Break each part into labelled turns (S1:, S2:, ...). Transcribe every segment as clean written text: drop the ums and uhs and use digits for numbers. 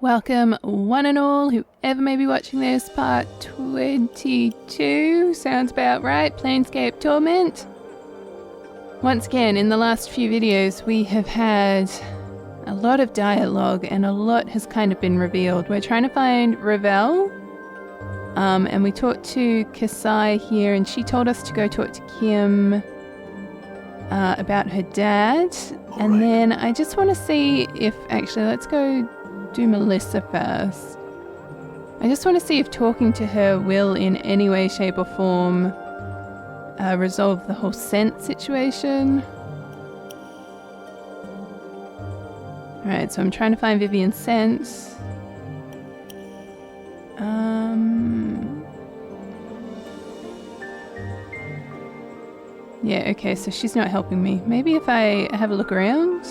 S1: Welcome, one and all, whoever may be watching this, part 22, sounds about right, Planescape Torment. Once again, in the last few videos, we have had a lot of dialogue and a lot has kind of been revealed. We're trying to find Ravel, and we talked to Kasai here, and she told us to go talk to Kim about her dad. And then I just want to see if, actually, let's go do Melissa first. I just want to see if talking to her will in any way, shape or form resolve the whole scent situation. Alright, so I'm trying to find Vivian's scent. Yeah, okay, so she's not helping me. Maybe if I have a look around?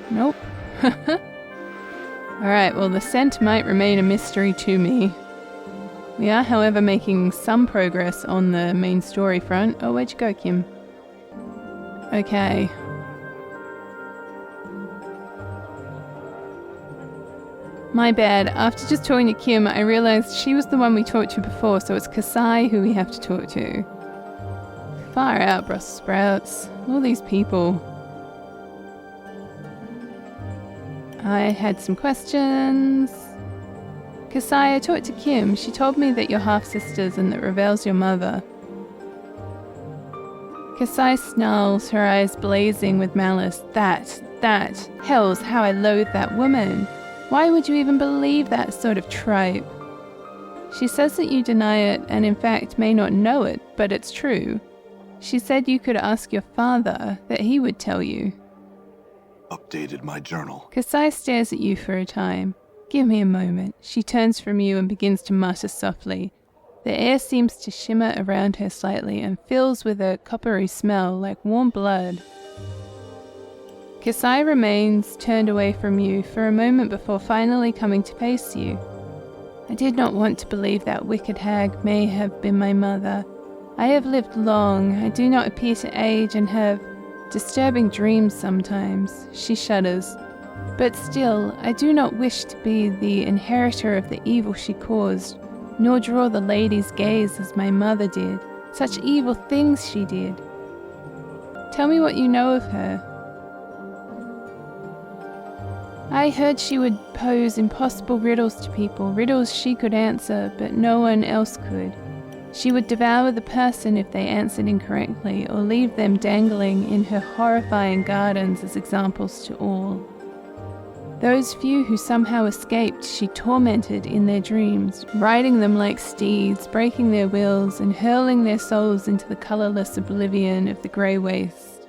S1: Nope. Alright, well the scent might remain a mystery to me. We are, however, making some progress on the main story front. Oh, where'd you go, Kim? Okay. My bad. After just talking to Kim, I realized she was the one we talked to before, so it's Kasai who we have to talk to. Far out, Brussels sprouts. All these people. I had some questions. Kasai, I talked to Kim. She told me that you're half-sisters and that Ravel's your mother. Kasai snarls, her eyes blazing with malice. That. Hells, how I loathe that woman. Why would you even believe that sort of tripe? She says that you deny it and in fact may not know it, but it's true. She said you could ask your father, that he would tell you.
S2: Updated my journal.
S1: Kasai stares at you for a time. Give me a moment. She turns from you and begins to mutter softly. The air seems to shimmer around her slightly and fills with a coppery smell like warm blood. Kasai remains turned away from you for a moment before finally coming to face you. I did not want to believe that wicked hag may have been my mother. I have lived long. I do not appear to age and have disturbing dreams sometimes. She shudders. But still, I do not wish to be the inheritor of the evil she caused, nor draw the lady's gaze as my mother did. Such evil things she did. Tell me what you know of her. I heard she would pose impossible riddles to people, riddles she could answer, but no one else could. She would devour the person if they answered incorrectly, or leave them dangling in her horrifying gardens as examples to all. Those few who somehow escaped she tormented in their dreams, riding them like steeds, breaking their wills, and hurling their souls into the colourless oblivion of the grey waste.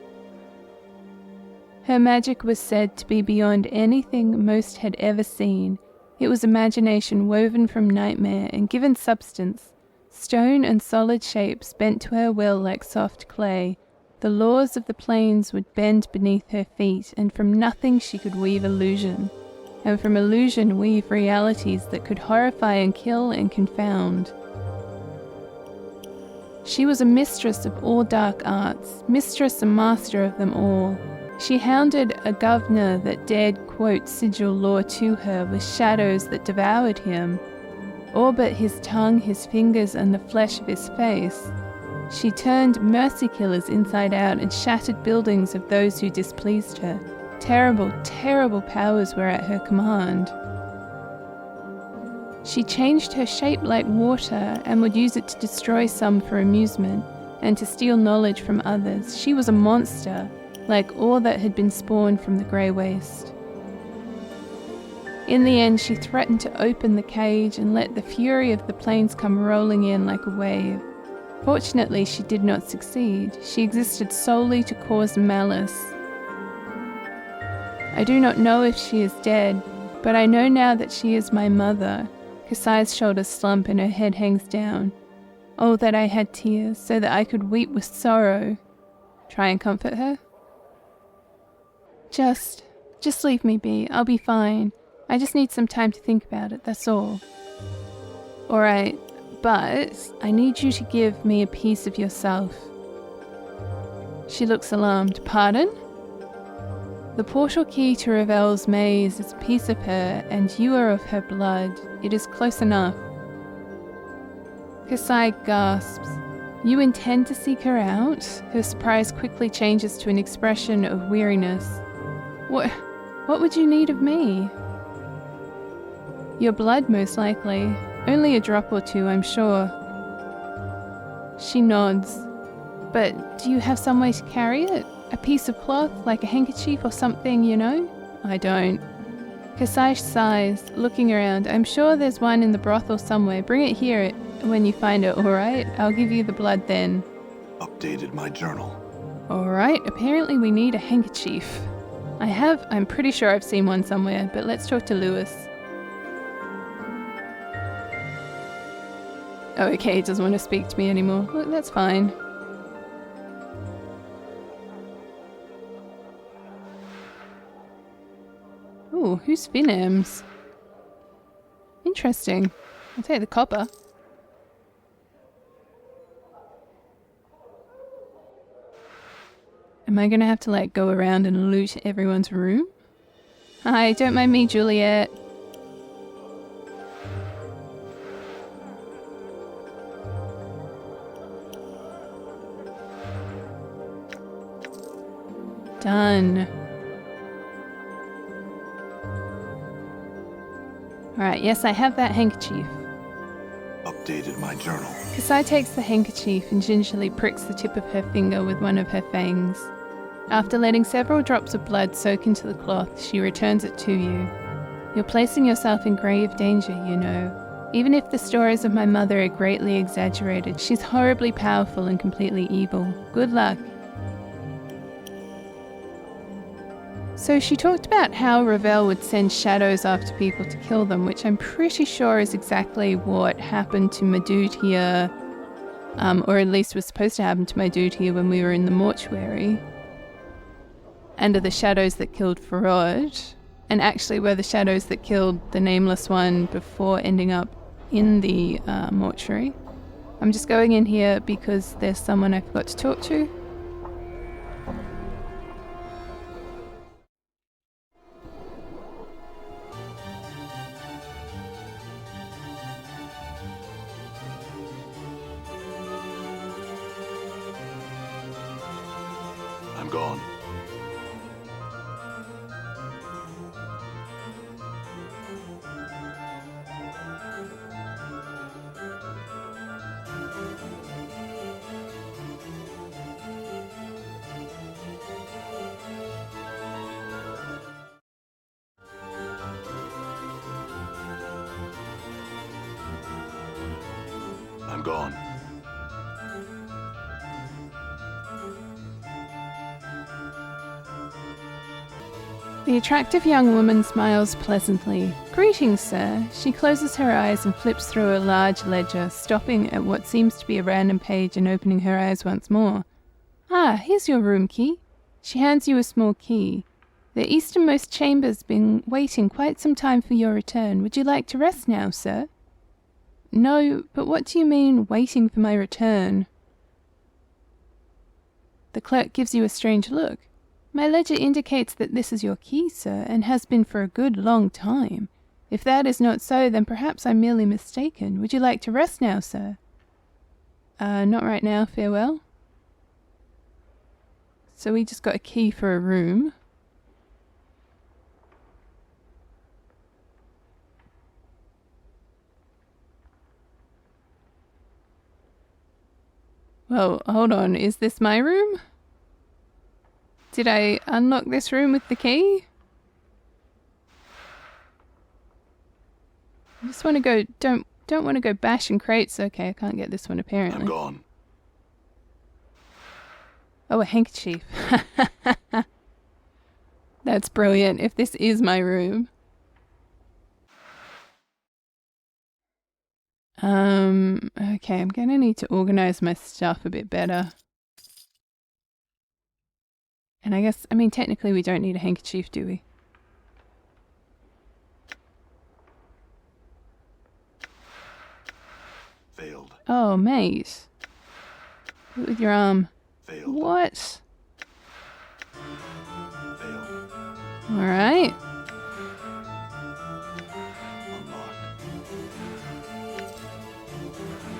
S1: Her magic was said to be beyond anything most had ever seen. It was imagination woven from nightmare and given substance, stone and solid shapes bent to her will like soft clay. The laws of the plains would bend beneath her feet, and from nothing she could weave illusion, and from illusion weave realities that could horrify and kill and confound. She was a mistress of all dark arts, mistress and master of them all. She hounded a governor that dared quote Sigil law to her with shadows that devoured him, all but his tongue, his fingers, and the flesh of his face. She turned mercy killers inside out and shattered buildings of those who displeased her. Terrible, terrible powers were at her command. She changed her shape like water and would use it to destroy some for amusement and to steal knowledge from others. She was a monster, like all that had been spawned from the grey waste. In the end, she threatened to open the cage and let the fury of the plains come rolling in like a wave. Fortunately, she did not succeed. She existed solely to cause malice. I do not know if she is dead, but I know now that she is my mother. Kasai's shoulders slump and her head hangs down. Oh, that I had tears, so that I could weep with sorrow. Try and comfort her? Just leave me be. I'll be fine. I just need some time to think about it, that's all. Alright, but I need you to give me a piece of yourself. She looks alarmed. Pardon? The portal key to Ravel's maze is a piece of her, and you are of her blood. It is close enough. Kasai gasps. You intend to seek her out? Her surprise quickly changes to an expression of weariness. What would you need of me? Your blood, most likely. Only a drop or two, I'm sure. She nods. But do you have some way to carry it? A piece of cloth, like a handkerchief or something, you know? I don't. Kasai sighs, looking around. I'm sure there's one in the brothel somewhere. Bring it here when you find it, alright? I'll give you the blood then.
S2: Updated my journal.
S1: Alright, apparently we need a handkerchief. I'm pretty sure I've seen one somewhere, but let's talk to Lewis. Oh, okay, he doesn't want to speak to me anymore. Look, that's fine. Ooh, who's Finems? Interesting. I'll take the copper. Am I gonna have to, like, go around and loot everyone's room? Hi, don't mind me, Juliet. Done. Alright, yes, I have that handkerchief.
S2: Updated my journal.
S1: Kasai takes the handkerchief and gingerly pricks the tip of her finger with one of her fangs. After letting several drops of blood soak into the cloth, she returns it to you. You're placing yourself in grave danger, you know. Even if the stories of my mother are greatly exaggerated, she's horribly powerful and completely evil. Good luck. So she talked about how Ravel would send shadows after people to kill them, which I'm pretty sure is exactly what happened to my dude here, or at least was supposed to happen to my dude here when we were in the mortuary. And are the shadows that killed Farod, and actually were the shadows that killed the nameless one before ending up in the mortuary. I'm just going in here because there's someone I forgot to talk to.
S2: I'm gone. I'm gone.
S1: The attractive young woman smiles pleasantly. Greetings, sir. She closes her eyes and flips through a large ledger, stopping at what seems to be a random page and opening her eyes once more. Ah, here's your room key. She hands you a small key. The easternmost chamber's been waiting quite some time for your return. Would you like to rest now, sir? No, but what do you mean, waiting for my return? The clerk gives you a strange look. My ledger indicates that this is your key, sir, and has been for a good long time. If that is not so, then perhaps I'm merely mistaken. Would you like to rest now, sir? Not right now, farewell. So we just got a key for a room. Well, hold on, is this my room? Did I unlock this room with the key? I just want to go, don't want to go bashing crates. Okay, I can't get this one apparently.
S2: I'm gone.
S1: Oh, a handkerchief. That's brilliant, if this is my room. Okay, I'm gonna need to organize my stuff a bit better. And I guess, I mean, technically we don't need a handkerchief, do we?
S2: Failed.
S1: Oh, mate. Do it with your arm.
S2: Failed.
S1: What?
S2: Failed.
S1: Alright.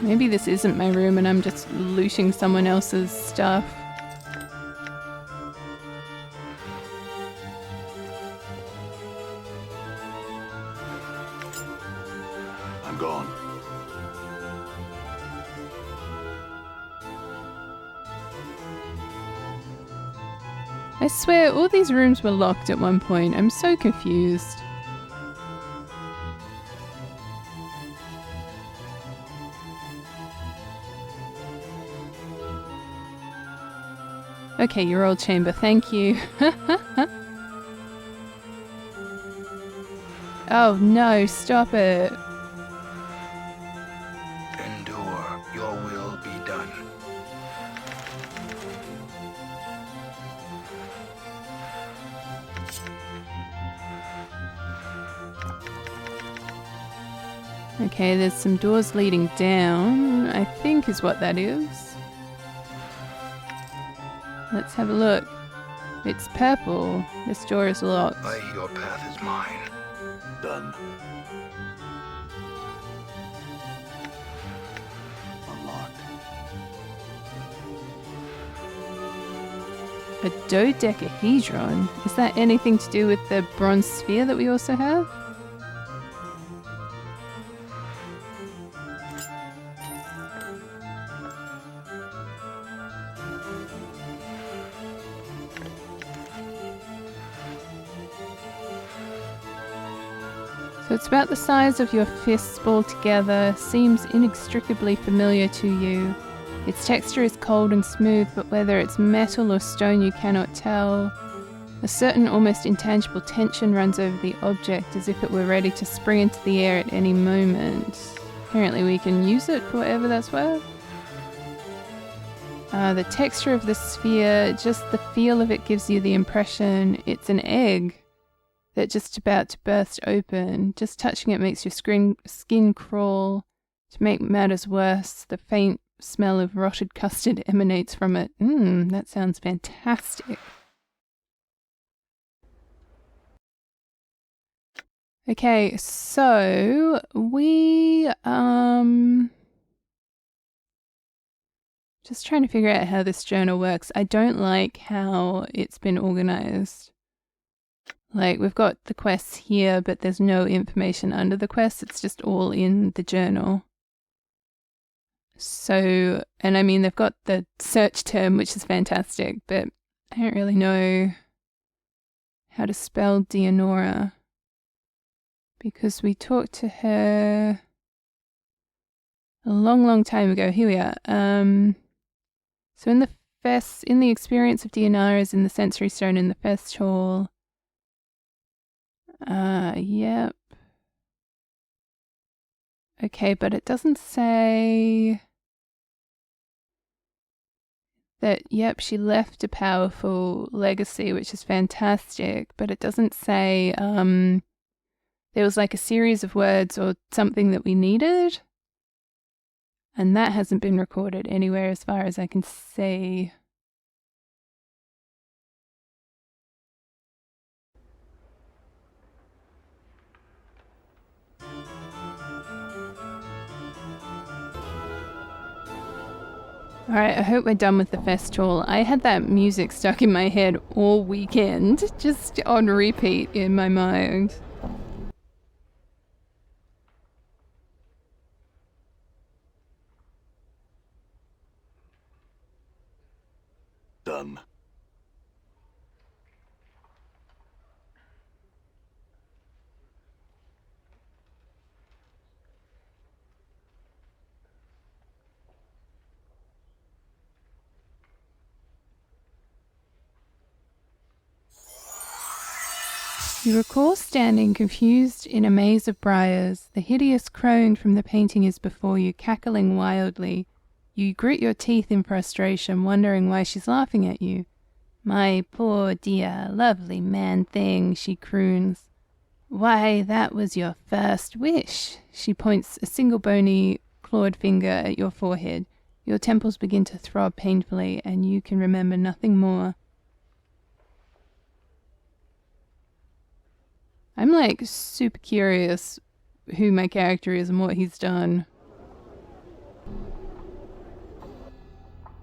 S1: Maybe this isn't my room and I'm just looting someone else's stuff.
S2: I'm gone.
S1: I swear all these rooms were locked at one point. I'm so confused. Okay, your old chamber, thank you. Oh no, stop it.
S3: Endure, your will be done.
S1: Okay, there's some doors leading down, I think is what that is. Let's have a look. It's purple. This door is locked.
S3: Your path is mine.
S2: Done. Unlocked.
S1: A dodecahedron? Is that anything to do with the bronze sphere that we also have? So it's about the size of your fists balled together, seems inextricably familiar to you. Its texture is cold and smooth, but whether it's metal or stone you cannot tell. A certain almost intangible tension runs over the object as if it were ready to spring into the air at any moment. Apparently we can use it for whatever that's worth. The texture of the sphere, just the feel of it gives you the impression it's an egg that's just about to burst open. Just touching it makes your skin crawl. To make matters worse, the faint smell of rotted custard emanates from it. That sounds fantastic. Okay, so we just trying to figure out how this journal works. I don't like how it's been organized. Like, we've got the quests here, but there's no information under the quests. It's just all in the journal. So, and I mean, they've got the search term, which is fantastic, but I don't really know how to spell Dianora. Because we talked to her a long, long time ago. Here we are. So in the experience of Dianora is in the sensory stone in the Fest Hall. Yep. Okay, but it doesn't say that, yep, she left a powerful legacy, which is fantastic, but it doesn't say, there was like a series of words or something that we needed, and that hasn't been recorded anywhere as far as I can see. Alright, I hope we're done with the festival. I had that music stuck in my head all weekend, just on repeat in my mind.
S2: Done.
S1: You recall standing confused in a maze of briars. The hideous crone from the painting is before you, cackling wildly. You grit your teeth in frustration, wondering why she's laughing at you. My poor dear, lovely man thing, she croons. Why, that was your first wish. She points a single bony, clawed finger at your forehead. Your temples begin to throb painfully, and you can remember nothing more. I'm like super curious who my character is and what he's done.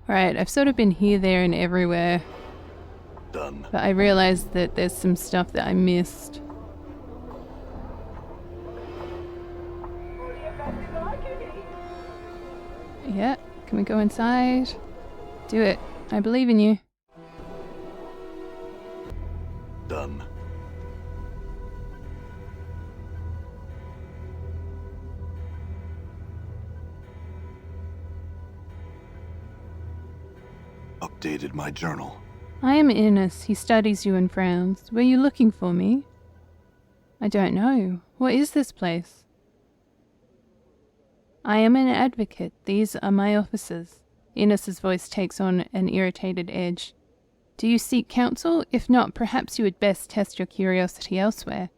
S1: Right, I've sort of been here, there, and everywhere.
S2: Done.
S1: But I realized that there's some stuff that I missed. Yeah, can we go inside? Do it. I believe in you.
S2: Done. Updated my journal.
S1: I am Innes. He studies you and frowns. Were you looking for me? I don't know. What is this place? I am an advocate. These are my officers. Innes's voice takes on an irritated edge. Do you seek counsel? If not, perhaps you would best test your curiosity elsewhere.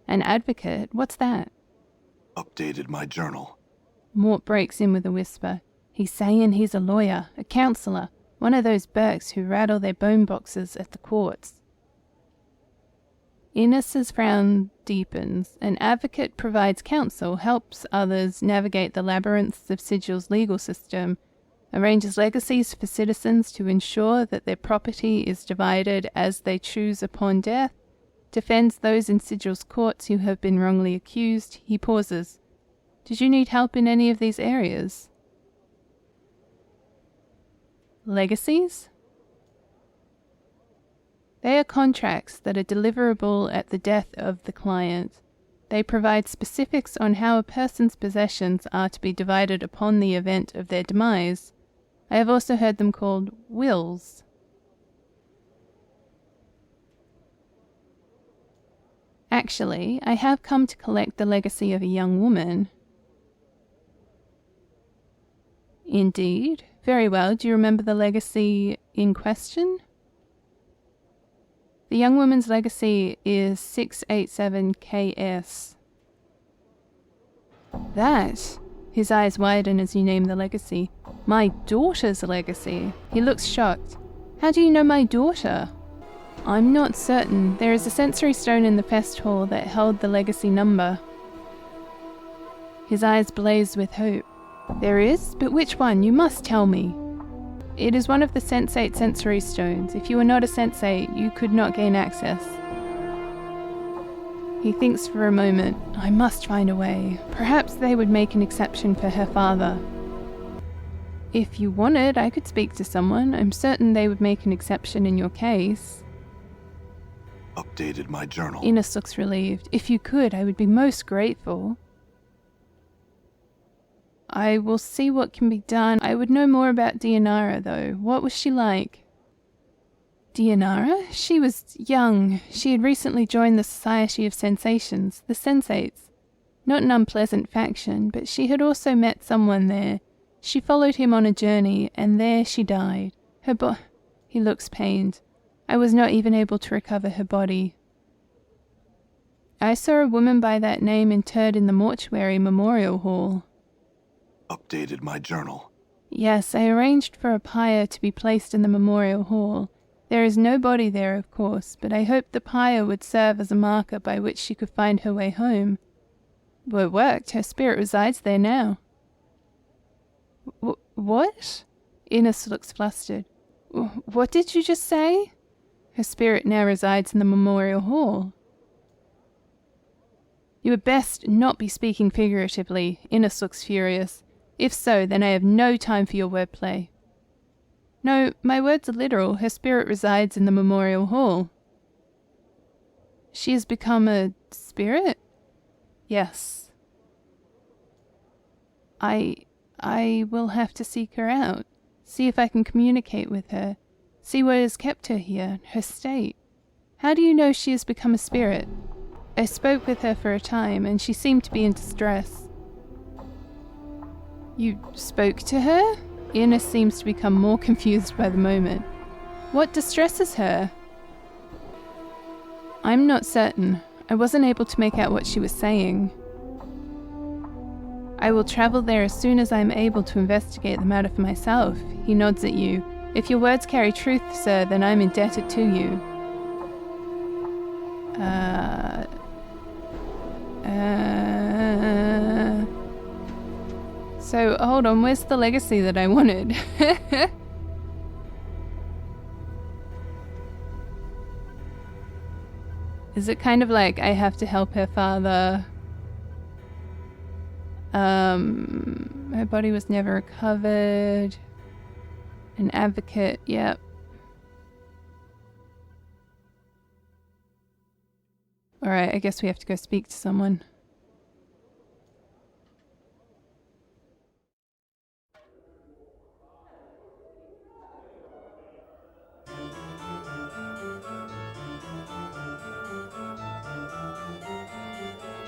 S1: An advocate? What's that?
S2: Updated my journal.
S1: Mort breaks in with a whisper. He's saying he's a lawyer, a counselor, one of those Burks who rattle their bone boxes at the courts. Innes's frown deepens. An advocate provides counsel, helps others navigate the labyrinths of Sigil's legal system, arranges legacies for citizens to ensure that their property is divided as they choose upon death, defends those in Sigil's courts who have been wrongly accused. He pauses. Did you need help in any of these areas? Legacies? They are contracts that are deliverable at the death of the client. They provide specifics on how a person's possessions are to be divided upon the event of their demise. I have also heard them called wills. Actually, I have come to collect the legacy of a young woman. Indeed. Very well. Do you remember the legacy in question? The young woman's legacy is 687KS. That. His eyes widen as you name the legacy. My daughter's legacy. He looks shocked. How do you know my daughter? I'm not certain. There is a sensory stone in the fest hall that held the legacy number. His eyes blaze with hope. There is? But which one? You must tell me. It is one of the sensate sensory stones. If you were not a sensate, you could not gain access. He thinks for a moment. I must find a way. Perhaps they would make an exception for her father. If you wanted, I could speak to someone. I'm certain they would make an exception in your case.
S2: Updated my journal.
S1: Innes looks relieved. If you could, I would be most grateful. I will see what can be done. I would know more about Dianara, though. What was she like? Dianara? She was young. She had recently joined the Society of Sensations, the Sensates. Not an unpleasant faction, but she had also met someone there. She followed him on a journey, and there she died. He looks pained. I was not even able to recover her body. I saw a woman by that name interred in the mortuary memorial hall.
S2: Updated my journal.
S1: Yes, I arranged for a pyre to be placed in the memorial hall. There is no body there, of course, but I hoped the pyre would serve as a marker by which she could find her way home. Well, it worked. Her spirit resides there now. What? Innes looks flustered. What did you just say? Her spirit now resides in the memorial hall. You had best not be speaking figuratively. Innes looks furious. If so, then I have no time for your wordplay. No, my words are literal. Her spirit resides in the memorial hall. She has become a spirit? Yes. I will have to seek her out. See if I can communicate with her. See what has kept her here, her state. How do you know she has become a spirit? I spoke with her for a time, and she seemed to be in distress. You spoke to her? Innes seems to become more confused by the moment. What distresses her? I'm not certain. I wasn't able to make out what she was saying. I will travel there as soon as I am able to investigate the matter for myself. He nods at you. If your words carry truth, sir, then I'm indebted to you. So, hold on, where's the legacy that I wanted? Is it kind of like I have to help her father? Her body was never recovered. An advocate, yep. Alright, I guess we have to go speak to someone.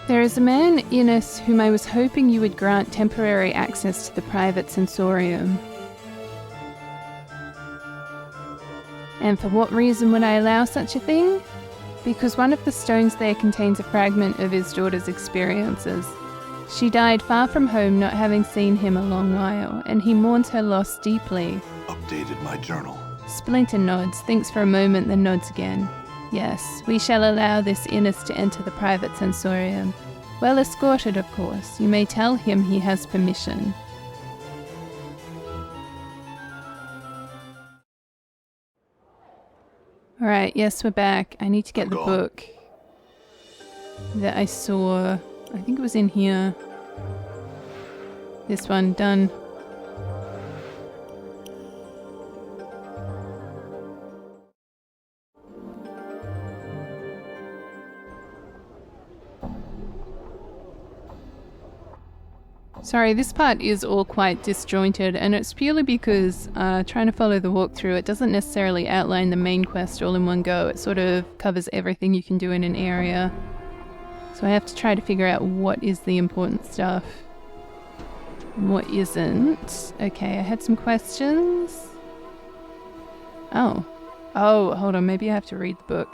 S1: There is a man, Innes, whom I was hoping you would grant temporary access to the private sensorium. And for what reason would I allow such a thing? Because one of the stones there contains a fragment of his daughter's experiences. She died far from home, not having seen him a long while, and he mourns her loss deeply.
S2: Updated my journal.
S1: Splinter nods, thinks for a moment, then nods again. Yes, we shall allow this Innes to enter the private sensorium. Well escorted, of course. You may tell him he has permission. Alright, yes, we're back. I need to get the book that I saw. I think it was in here. This one, done. Sorry, this part is all quite disjointed, and it's purely because trying to follow the walkthrough, it doesn't necessarily outline the main quest all in one go. It sort of covers everything you can do in an area. So I have to try to figure out what is the important stuff and what isn't. Okay, I had some questions. Oh, hold on, maybe I have to read the book.